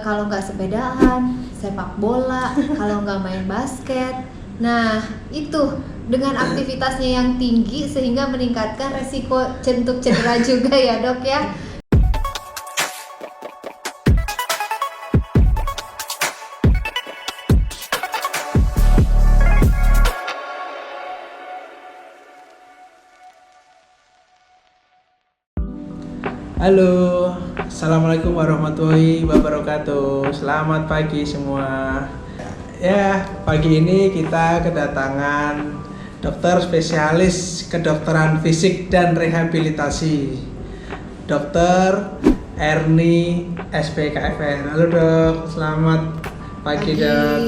Kalau nggak sepedaan, sepak bola, kalau nggak main basket. Nah, itu dengan aktivitasnya yang tinggi sehingga meningkatkan resiko untuk cedera juga ya dok ya. Halo, assalamualaikum warahmatullahi wabarakatuh. Selamat pagi semua. Ya, pagi ini kita kedatangan dokter spesialis kedokteran fisik dan rehabilitasi, Dokter Erni SPKFR. Halo dok, selamat pagi dok.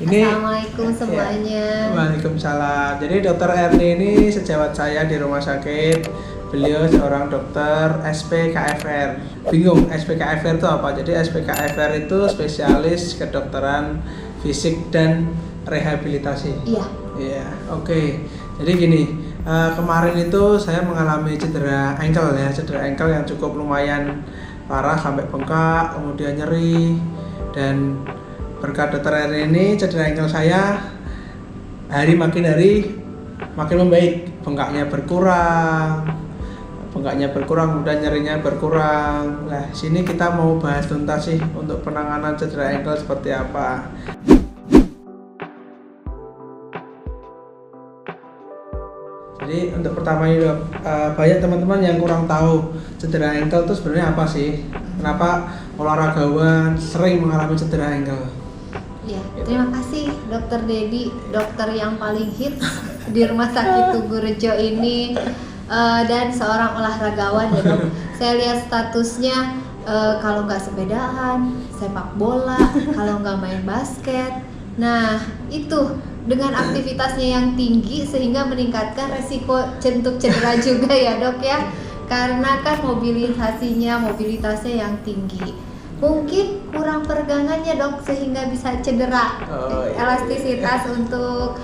Ini Assalamualaikum semuanya. Waalaikumsalam. Jadi Dokter Erni ini sejawat saya di rumah sakit. Beliau seorang dokter SPKFR. Bingung SPKFR itu apa? Jadi SPKFR itu spesialis kedokteran fisik dan rehabilitasi. Iya. Iya, oke. Jadi gini, kemarin itu saya mengalami cedera ankle ya, cedera ankle yang cukup lumayan parah sampai bengkak, kemudian nyeri, dan berkat dokter ini cedera ankle saya makin hari makin membaik, bengkaknya berkurang, kemudian nyerinya berkurang. Nah, sini kita mau bahas tuntas sih untuk penanganan cedera ankle seperti apa. Jadi untuk pertama ini dok, banyak teman-teman yang kurang tahu cedera ankle itu sebenarnya apa sih? Kenapa olahragawan sering mengalami cedera ankle? Ya, terima kasih Dokter Dedi, dokter yang paling hits di Rumah Sakit Tugu Rejo ini. Dan seorang olahragawan ya dok. Saya lihat statusnya kalau nggak sepedaan, sepak bola, kalau nggak main basket. Nah itu dengan aktivitasnya yang tinggi sehingga meningkatkan resiko untuk cedera juga ya dok ya. Karena kan mobilitasnya yang tinggi. Mungkin kurang peregangannya dok sehingga bisa cedera. Elastisitas untuk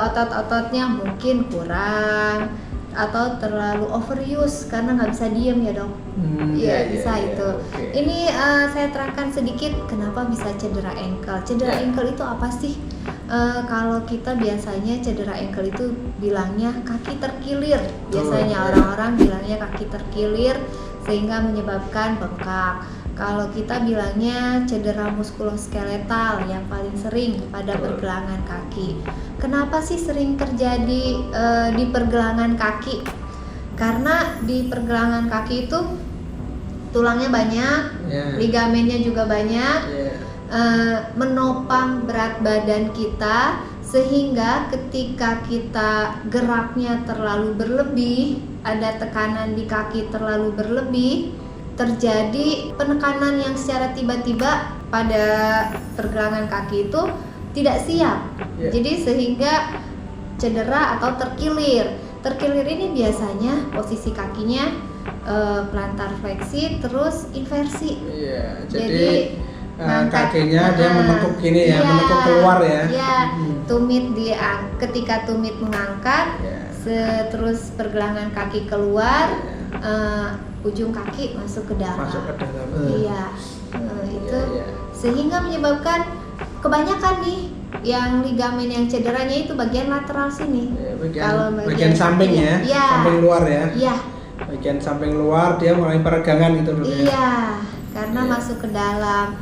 otot-ototnya mungkin kurang, atau terlalu overuse karena nggak bisa diem ya dok. Iya bisa itu. Okay. Ini saya terangkan sedikit kenapa bisa cedera ankle. Cedera ankle itu apa sih? Kalau kita biasanya cedera ankle itu bilangnya kaki terkilir. Biasanya orang-orang bilangnya kaki terkilir sehingga menyebabkan bengkak. Kalau kita bilangnya cedera muskuloskeletal yang paling sering pada pergelangan kaki. Kenapa sih sering terjadi di pergelangan kaki? Karena di pergelangan kaki itu tulangnya banyak, ligamennya juga banyak, menopang berat badan kita, sehingga ketika kita geraknya terlalu berlebih, ada tekanan di kaki terlalu berlebih, terjadi penekanan yang secara tiba-tiba pada pergelangan kaki itu tidak siap. Jadi sehingga cedera atau terkilir. Terkilir ini biasanya posisi kakinya plantar fleksi terus inversi. Jadi kakinya dia menekuk gini ya, menekuk keluar ya. Tumit ketika tumit mengangkat, terus pergelangan kaki keluar, ujung kaki masuk ke dalam. Itu sehingga menyebabkan kebanyakan nih yang ligamen yang cederanya itu bagian lateral sini. Kalau bagian samping samping luar ya. Iya. Bagian samping luar dia mulai peregangan gitu dulu. Iya, karena masuk ke dalam.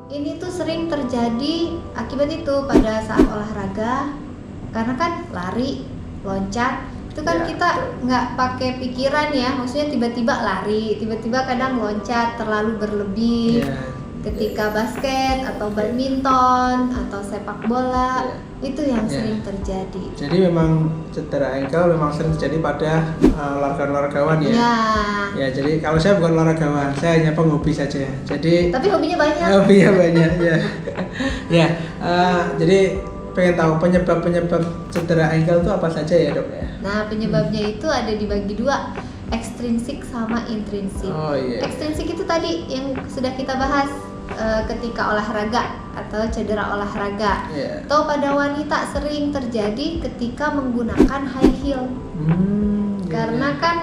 Ini tuh sering terjadi akibat itu pada saat olahraga, karena kan lari, loncat, itu kan kita nggak pakai pikiran ya, maksudnya tiba-tiba lari, tiba-tiba kadang loncat terlalu berlebih. Ketika basket atau badminton atau sepak bola, itu yang sering terjadi. Jadi memang cedera ankle memang sering terjadi pada olahraga-olahragawan ya. Ya, jadi kalau saya bukan olahragawan, saya hanya penghobi saja. Jadi tapi hobinya banyak. Hobinya banyak ya. Jadi pengen tahu penyebab cedera ankle itu apa saja ya dok ya? Nah penyebabnya itu ada dibagi dua, ekstrinsik sama intrinsik. Ekstrinsik itu tadi yang sudah kita bahas ketika olahraga atau cedera olahraga. Atau pada wanita sering terjadi ketika menggunakan high heel. Karena kan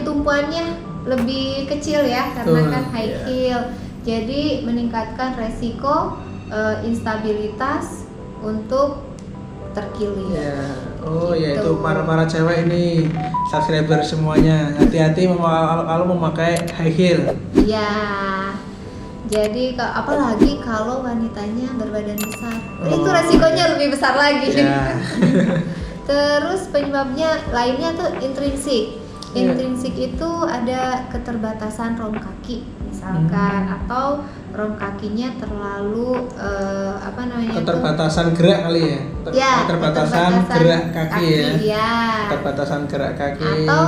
tumpuannya lebih kecil ya, karena Betul, kan high iya. heel. Jadi meningkatkan resiko instabilitas untuk terkilir. Ya, oh ya Gitu. itu para cewek ini subscriber semuanya, hati-hati kalau memakai high heel. Iya. Jadi apalagi kalau wanitanya berbadan besar, itu resikonya lebih besar lagi. Ya. Terus penyebabnya lainnya tuh intrinsik. Iya. Intrinsik itu ada keterbatasan rom kaki misalkan, atau rom kakinya terlalu Keterbatasan gerak kali ya. Ya, Keterbatasan gerak kaki ya. ya. Keterbatasan gerak kaki. Atau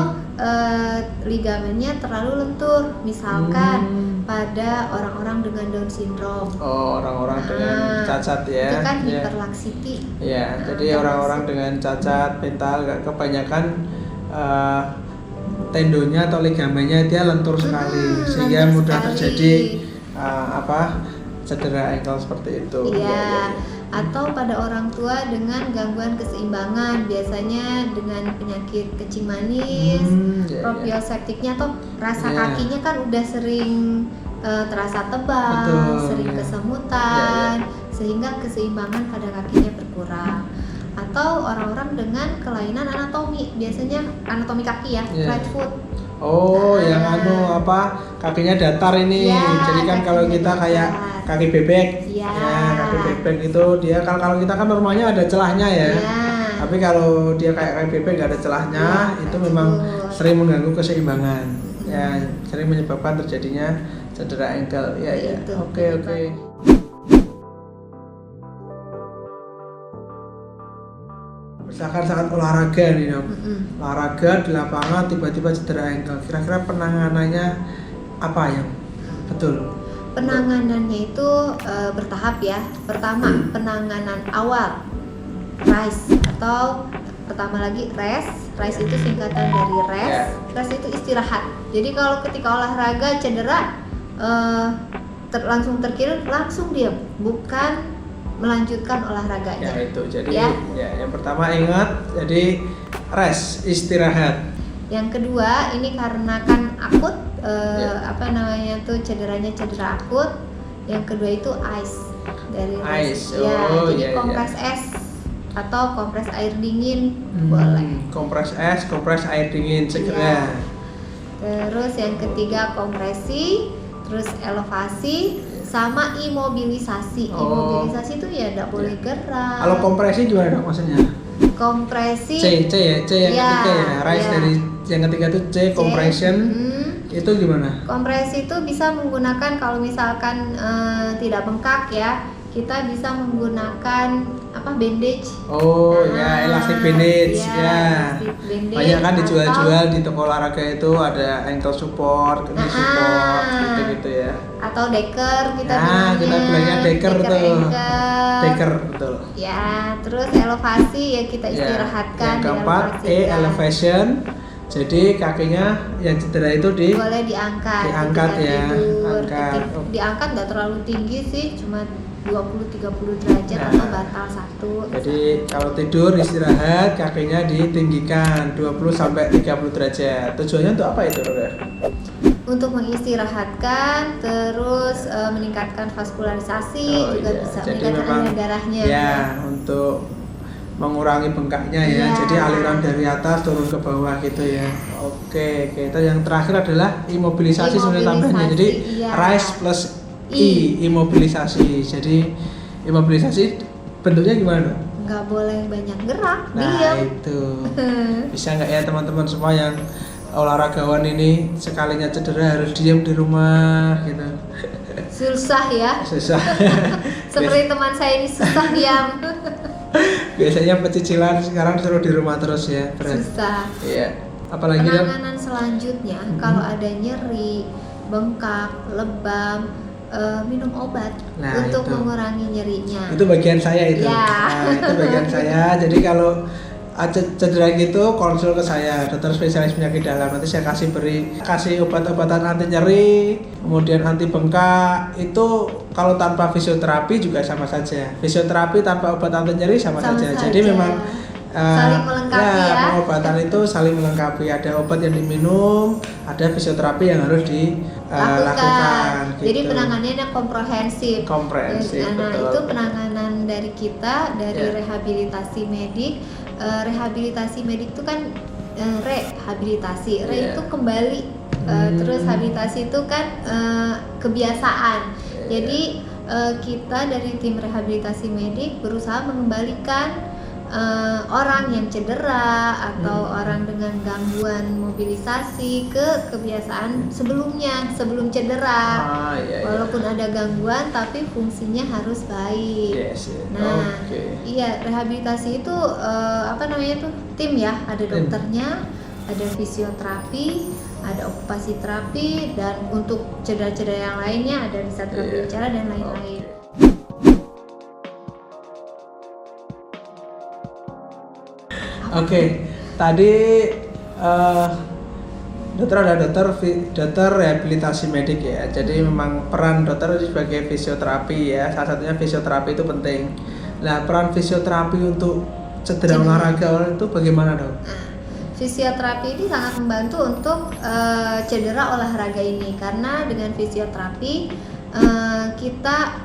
ligamennya terlalu lentur misalkan pada orang-orang dengan Down syndrome. Oh, orang-orang dengan cacat ya. Itu kan Ya. hiperlaksiti. Ya, jadi orang-orang dengan cacat mental kebanyakan tendonnya atau ligamennya dia lentur sekali, sehingga lentur mudah sekali. terjadi cedera ankle seperti itu. Iya. Atau pada orang tua dengan gangguan keseimbangan, biasanya dengan penyakit kencing manis, Ya. proprioseptiknya atau rasa Iya. kakinya kan udah sering terasa tebal, Betul, sering iya. kesemutan, sehingga keseimbangan pada kakinya berkurang. Atau orang-orang dengan kelainan anatomi, biasanya anatomi kaki ya, Iya. flat foot. Oh, yang kakinya datar ini. Ya, Jadi kan kalau kakinya kita datar. kayak kaki bebek, Ya. kaki bebek itu dia kalau kita kan normalnya ada celahnya ya. Ya. Tapi kalau dia kayak kaki bebek nggak ada celahnya, Ya, itu memang betul. sering mengganggu keseimbangan. Ya, sering menyebabkan terjadinya cedera ankle. Ya, ya. Itu Oke. Misalkan saat olahraga nih dok, olahraga di lapangan tiba-tiba cedera ankle, kira-kira penanganannya apa yang betul? Penanganannya itu bertahap ya. Pertama, penanganan awal RICE, atau pertama lagi rest. Rest itu singkatan dari rest. Rest itu istirahat. Jadi kalau ketika olahraga cedera langsung terkilir, langsung diam, bukan melanjutkan olahraganya. Ya itu, jadi Ya. yang pertama ingat, jadi rest, istirahat. Yang kedua, ini karena kan akut, Ya. cederanya cedera akut. Yang kedua itu ice dari Ice, ya, oh, jadi iya, kompres es atau kompres air dingin boleh. Kompres es, kompres air dingin segera. Terus yang ketiga kompresi, terus elevasi, sama imobilisasi. Oh. Imobilisasi itu ya tidak boleh gerak. Kalau kompresi gimana dok maksudnya? Kompresi C yang ketiga ya, rise ya. dari yang ketiga itu C, compression. Itu gimana? Kompresi itu bisa menggunakan kalau misalkan tidak bengkak ya, kita bisa menggunakan bandage. Oh ya, elastic bandage ya. elastic bandage, Banyak kan dijual-jual atau- di toko olahraga itu ada ankle support, knee support, gitu-gitu ya. Atau deker kita Kita bilangnya deker tuh. ankle. Deker betul. Ya, terus elevasi ya kita Ya. istirahatkan. Yang keempat E, dielevasikan. elevation. Jadi kakinya yang cedera itu Boleh diangkat. diangkat ketika ya, tidur. angkat. Diangkat nggak terlalu tinggi sih, cuma 20-30 derajat Nah. atau bantal satu. Jadi kalau tidur istirahat kakinya ditinggikan 20 sampai 30 derajat. Tujuannya untuk apa itu, Dok? Untuk mengistirahatkan, terus meningkatkan vaskularisasi, juga iya. bisa Jadi meningkatkan memang aliran darahnya. ya untuk mengurangi bengkaknya ya. Iya. Jadi aliran dari atas turun ke bawah gitu ya. Oke. Itu yang terakhir adalah imobilisasi sebenarnya tambahannya. Jadi iya. rise plus imobilisasi. Jadi imobilisasi bentuknya gimana, Dok? Nggak boleh banyak gerak, Nah diam. itu bisa nggak ya teman-teman semua yang olahragawan ini sekalinya cedera harus diam di rumah gitu. Susah ya. Susah. Seperti teman saya ini susah diam. Biasanya pecicilan sekarang suruh di rumah terus ya. Berat. Susah. Iya. Apalagi Dok? Penanganan selanjutnya kalau ada nyeri, bengkak, lebam, minum obat Nah, untuk itu. mengurangi nyerinya. Itu bagian saya itu. Ya. Nah, itu bagian saya. Jadi kalau cedera gitu konsul ke saya, dokter spesialis penyakit dalam. Nanti saya kasih obat-obatan anti nyeri, kemudian anti bengkak. Itu kalau tanpa fisioterapi juga sama saja. Fisioterapi tanpa obat anti nyeri sama saja. Jadi memang saling melengkapi ya. Pengobatan itu saling melengkapi. Ada obat yang diminum, ada fisioterapi yang harus dilakukan. Jadi Gitu. penanganannya komprehensif. Komprehensif. Nah, betul. itu penanganan dari kita dari Ya. rehabilitasi medik. Rehabilitasi medik itu kan rehabilitasi. Ya. Itu kembali. Terus habilitasi itu kan kebiasaan. Ya. Jadi kita dari tim rehabilitasi medik berusaha mengembalikan orang yang cedera atau orang dengan gangguan mobilisasi ke kebiasaan sebelumnya, sebelum cedera. Iya. Walaupun ada gangguan tapi fungsinya harus baik. Yes. Nah, Oke. iya, rehabilitasi itu apa namanya tuh, tim ya, ada Tim. dokternya, ada fisioterapi, ada okupasi terapi, dan untuk cedera-cedera yang lainnya ada bisa terapi bicara dan lain-lain. Oke, tadi dokter ada dokter rehabilitasi medik ya. Jadi memang peran dokter sebagai fisioterapi ya. Salah satunya fisioterapi itu penting. Nah, peran fisioterapi untuk cedera olahraga itu bagaimana, Dok? Fisioterapi ini sangat membantu untuk cedera olahraga ini, karena dengan fisioterapi kita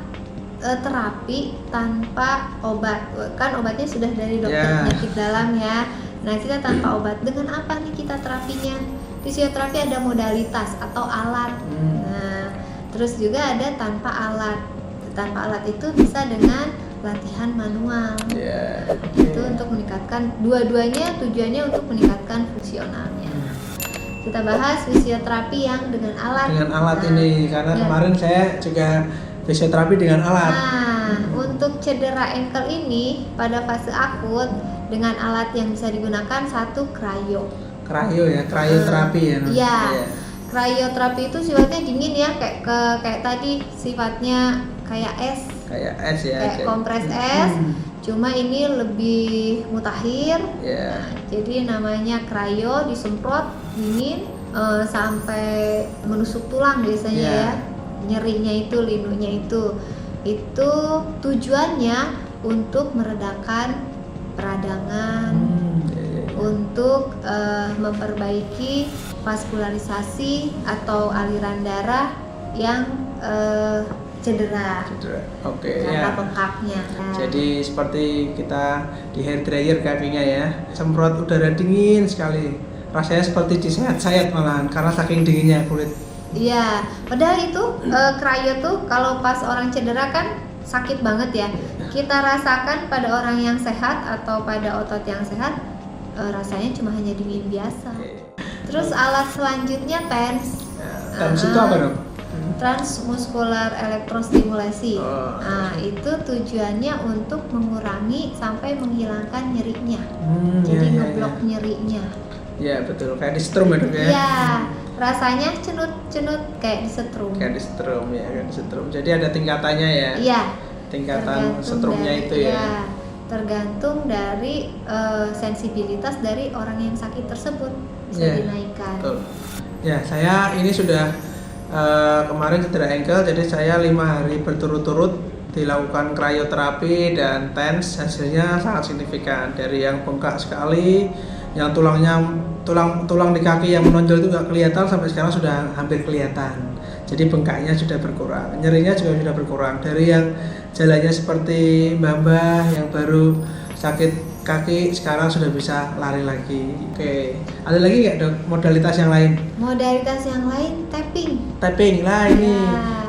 terapi tanpa obat. Kan obatnya sudah dari dokter penyakit dalam ya. Nah, kita tanpa obat. Dengan apa nih kita terapinya? Fisioterapi ada modalitas atau alat. Nah, terus juga ada tanpa alat. Tanpa alat itu bisa dengan latihan manual. Itu untuk meningkatkan, dua-duanya tujuannya untuk meningkatkan fungsionalnya. Kita bahas fisioterapi yang dengan alat. Dengan alat ini, karena kemarin saya juga fisioterapi dengan alat. Nah, untuk cedera ankle ini pada fase akut dengan alat yang bisa digunakan satu cryo. Cryo ya, cryoterapi ya. Iya. Cryoterapi itu sifatnya dingin ya, kayak tadi sifatnya kayak es. Kayak es ya. Kayak kompres es. Cuma ini lebih mutakhir. Nah, jadi namanya cryo, disemprot dingin sampai menusuk tulang biasanya ya. Nyerinya itu, linunya itu tujuannya untuk meredakan peradangan, untuk memperbaiki vaskularisasi atau aliran darah yang cedera. Oke. Karena bengkaknya. Jadi seperti kita di hair dryer kakinya ya, semprot udara dingin sekali. Rasanya seperti disayat-sayat malahan karena saking dinginnya kulit. Iya, padahal itu cryo tuh kalau pas orang cedera kan sakit banget ya. Kita rasakan pada orang yang sehat atau pada otot yang sehat rasanya cuma hanya dingin biasa. Terus alat selanjutnya TENS. TENS itu apa, Dok? Transmuskular elektrostimulasi. Nah, itu tujuannya untuk mengurangi sampai menghilangkan nyerinya. Jadi ngeblok nyerinya. Ya betul, kayak di setrum ya, Dok ya. Iya. Rasanya cenut-cenut kayak disetrum. Kayak disetrum ya, kayak disetrum. Jadi ada tingkatannya ya. Iya. Tingkatan setrumnya itu ya. Iya, tergantung dari sensibilitas dari orang yang sakit tersebut bisa dinaikkan. Betul. Ya, saya ini sudah kemarin cedera ankle, jadi saya 5 hari berturut-turut dilakukan cryoterapi dan TENS. Hasilnya sangat signifikan. Dari yang bengkak sekali, yang tulang di kaki yang menonjol itu nggak kelihatan, sampai sekarang sudah hampir kelihatan. Jadi bengkaknya sudah berkurang, nyerinya juga sudah berkurang. Dari yang jalannya seperti mbah-mbah yang baru sakit kaki, sekarang sudah bisa lari lagi. Oke, ada lagi nggak, Dok, modalitas yang lain? Modalitas yang lain tapping. Tapping lah ini.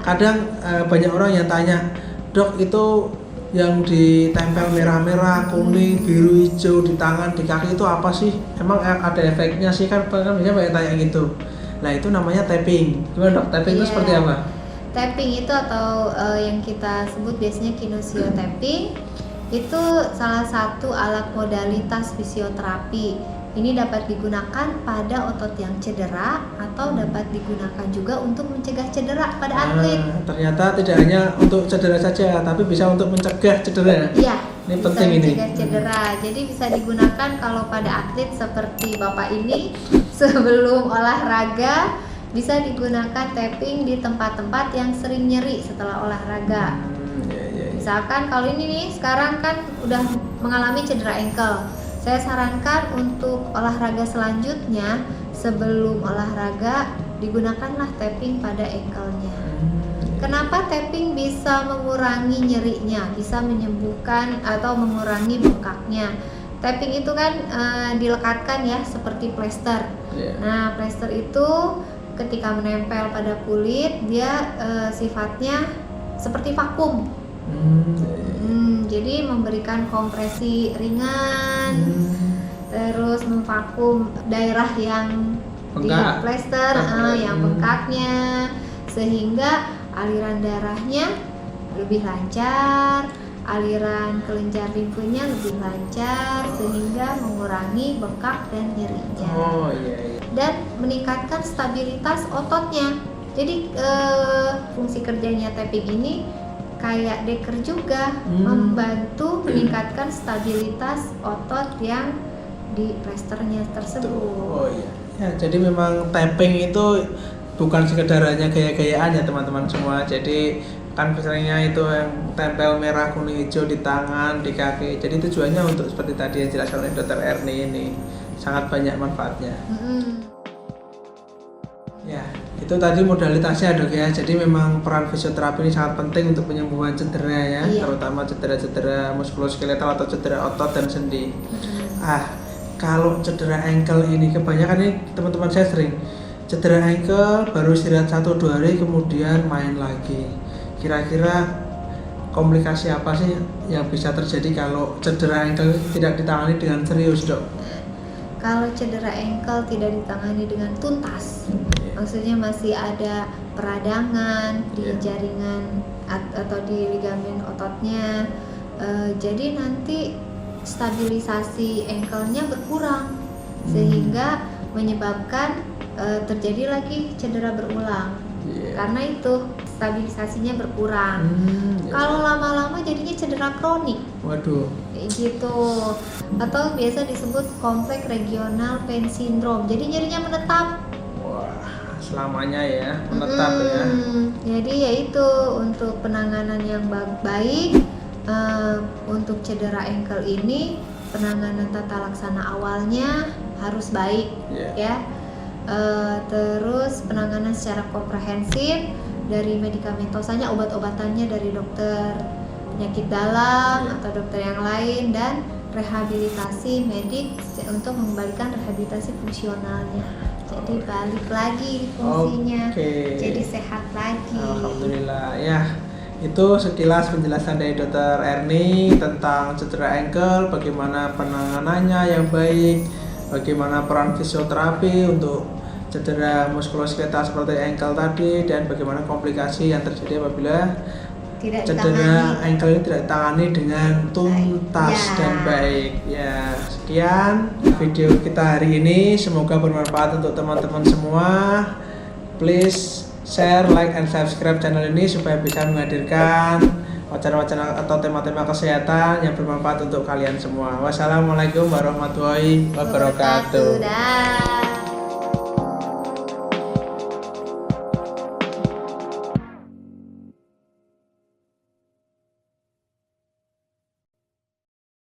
Kadang banyak orang yang tanya, Dok, itu yang ditempel merah-merah, kuning, biru, hijau di tangan, di kaki itu apa sih? Emang ada efeknya sih? Kan biasanya banyak tanya gitu. Nah, itu namanya tapping. Gimana, Dok? Tapping itu seperti apa? Tapping itu atau yang kita sebut biasanya kinesiotapping itu salah satu alat modalitas fisioterapi. Ini dapat digunakan pada otot yang cedera atau dapat digunakan juga untuk mencegah cedera pada atlet. Ternyata tidak hanya untuk cedera saja, tapi bisa untuk mencegah cedera. Iya, ini penting ini. Mencegah cedera. Jadi bisa digunakan kalau pada atlet seperti Bapak ini sebelum olahraga bisa digunakan tapping di tempat-tempat yang sering nyeri setelah olahraga. Misalkan kalau ini nih sekarang kan udah mengalami cedera ankle. Saya sarankan untuk olahraga selanjutnya, sebelum olahraga digunakanlah tapping pada ankle-nya. Kenapa tapping bisa mengurangi nyerinya, bisa menyembuhkan atau mengurangi bengkaknya? Tapping itu kan dilekatkan ya, seperti plester. Nah, plester itu ketika menempel pada kulit, dia sifatnya seperti vakum. Jadi memberikan kompresi ringan, terus memvakum daerah yang di plester, yang bengkaknya, sehingga aliran darahnya lebih lancar, aliran kelenjar limfenya lebih lancar, sehingga mengurangi bengkak dan nyerinya. Dan meningkatkan stabilitas ototnya. Jadi fungsi kerjanya tapping ini kayak deker juga, membantu meningkatkan stabilitas otot yang di plesternya tersebut. Ya, jadi memang tapping itu bukan sekedar hanya gaya-gayaan ya teman-teman semua. Jadi kan misalnya itu yang tempel merah kuning hijau di tangan, di kaki. Jadi tujuannya untuk seperti tadi yang dijelaskan oleh Dr. Erni ini, sangat banyak manfaatnya. Ya, itu tadi modalitasnya Dok ya. Jadi memang peran fisioterapi ini sangat penting untuk penyembuhan cedera ya, terutama cedera-cedera muskuloskeletal atau cedera otot dan sendi. Kalau cedera ankle ini kebanyakan ini teman-teman saya sering cedera ankle baru istirahat 1-2 hari kemudian main lagi. Kira-kira komplikasi apa sih yang bisa terjadi kalau cedera ankle tidak ditangani dengan serius, Dok? Kalau cedera ankle tidak ditangani dengan tuntas, maksudnya masih ada peradangan di jaringan atau di ligamen ototnya, jadi nanti stabilisasi ankle-nya berkurang, sehingga menyebabkan terjadi lagi cedera berulang. Karena itu stabilisasinya berkurang. Kalau lama-lama jadinya cedera kronik. Waduh. Gitu. Atau biasa disebut kompleks regional pain syndrome. Jadi nyerinya menetap. Wah, selamanya ya, menetap ya. Jadi yaitu untuk penanganan yang baik untuk cedera ankle ini, penanganan tata laksana awalnya harus baik ya. Terus penanganan secara komprehensif dari medikamentosanya, obat-obatannya dari dokter penyakit dalam atau dokter yang lain, dan rehabilitasi medik untuk mengembalikan rehabilitasi fungsionalnya. Jadi balik lagi fungsinya, jadi sehat lagi. Alhamdulillah ya. Itu sekilas penjelasan dari Dr. Erni tentang cedera ankle, bagaimana penanganannya yang baik, bagaimana peran fisioterapi untuk cedera muskuloskeletal seperti ankle tadi, dan bagaimana komplikasi yang terjadi apabila cedera ankle ini tidak ditangani dengan tuntas dan baik. Ya, sekian video kita hari ini, semoga bermanfaat untuk teman-teman semua. Please share, like, and subscribe channel ini supaya bisa menghadirkan wacana-wacana atau tema-tema kesehatan yang bermanfaat untuk kalian semua. Wassalamualaikum warahmatullahi wabarakatuh.